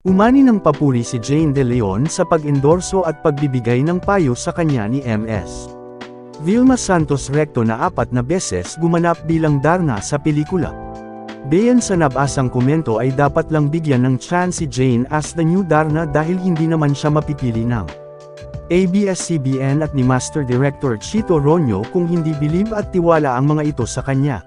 Umani ng papuri si Jane De Leon sa pag-endorso at pagbibigay ng payo sa kanya ni Ms. Vilma Santos Recto na 4 na beses gumanap bilang Darna sa pelikula. Bayan sa nabasang komento ay dapat lang bigyan ng chance si Jane as the new Darna dahil hindi naman siya mapipili ng ABS-CBN at ni Master Director Chito Ronyo kung hindi bilib at tiwala ang mga ito sa kanya.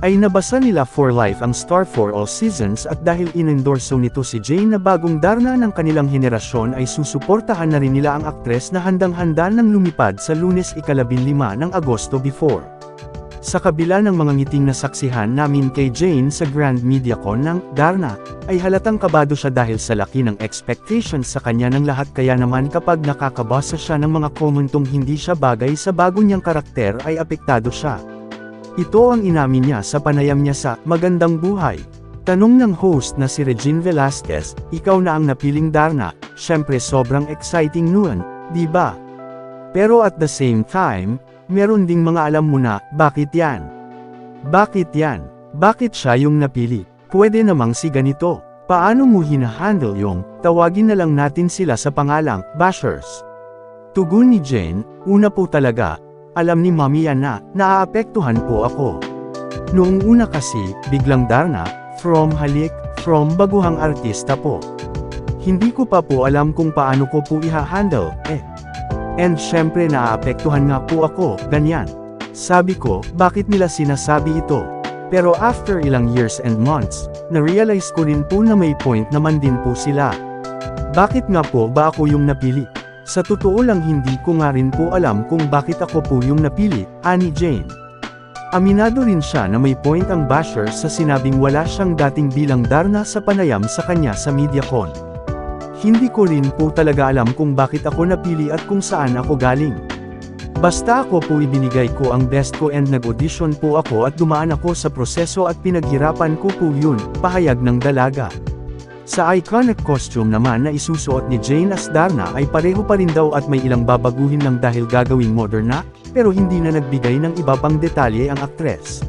Ay nabasa nila for life ang star for all seasons at dahil inendorso nito si Jane na bagong Darna ng kanilang henerasyon ay susuportahan na rin nila ang aktres na handang-handa nang lumipad sa Lunes 15 ng Agosto before. Sa kabila ng mga ngiting na saksihan namin kay Jane sa Grand MediaCon ng Darna, ay halatang kabado siya dahil sa laki ng expectations sa kanya ng lahat kaya naman kapag nakakabasa siya ng mga komentong hindi siya bagay sa bago niyang karakter ay apektado siya. Ito ang inamin niya sa panayam niya sa Magandang Buhay. Tanong ng host na si Regine Velasquez, ikaw na ang napiling Darna, syempre sobrang exciting noon, di ba? Pero at the same time, meron ding mga alam mo na, bakit yan? Bakit yan? Bakit siya yung napili? Pwede namang si ganito. Paano mo hinahandle yung, tawagin na lang natin sila sa pangalang, bashers? Tugon ni Jane, una po talaga, alam ni Mami yan na, naaapektuhan po ako. Noong una kasi, biglang Darna, from halik, from baguhang artista po. Hindi ko pa po alam kung paano ko po iha-handle, And syempre naaapektuhan nga po ako, ganyan. Sabi ko, bakit nila sinasabi ito? Pero after ilang years and months, na-realize ko rin po na may point naman din po sila. Bakit nga po ba ako yung napili? Sa totoo lang hindi ko nga rin po alam kung bakit ako po yung napili, ani Jane. Aminado rin siya na may point ang basher sa sinabing wala siyang dating bilang Darna sa panayam sa kanya sa MediaCon. Hindi ko rin po talaga alam kung bakit ako napili at kung saan ako galing. Basta ako po ibinigay ko ang best ko and nag-audition po ako at dumaan ako sa proseso at pinaghirapan ko po yun, pahayag ng dalaga. Sa iconic costume naman na isusuot ni Jane as Darna ay pareho pa rin daw at may ilang babaguhin lang dahil gagawing modern na, pero hindi na nagbigay ng iba pang detalye ang aktres.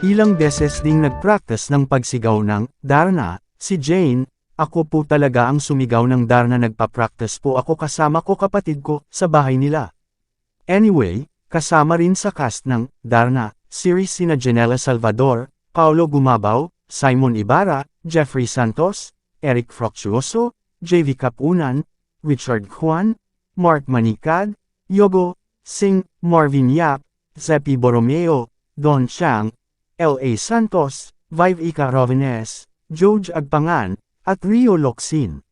Ilang beses ding nag-practice ng pagsigaw ng Darna, si Jane, ako po talaga ang sumigaw ng Darna nagpa-practice po ako kasama ko kapatid ko, sa bahay nila. Anyway, kasama rin sa cast ng Darna series sina Janela Salvador, Paolo Gumabaw, Simon Ibarra, Jeffrey Santos, Eric Fructuoso, JV Capunan, Richard Juan, Mark Manicad, Yogo, Singh, Marvin Yap, Zepi Borromeo, Don Chang, L.A. Santos, Vive Ica Rovenes, George Agpangan, at Rio Locsin.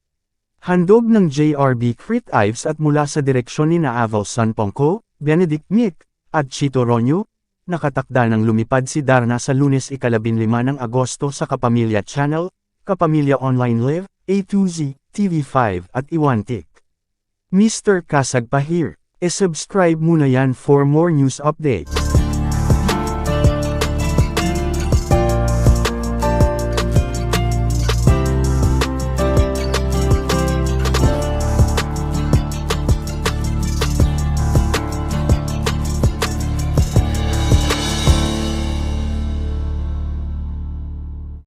Handog ng JRB Crit Ives at mula sa direksyon ni Aval Sanpongco, Benedict Mick, at Chito Ronyo, nakatakda ng lumipad si Darna sa Lunes 15 ng Agosto sa Kapamilya Channel, Kapamilya Online Live, A2Z, TV5 at Iwantik. Mr. Kasag pa here. E-subscribe muna yan for more news updates.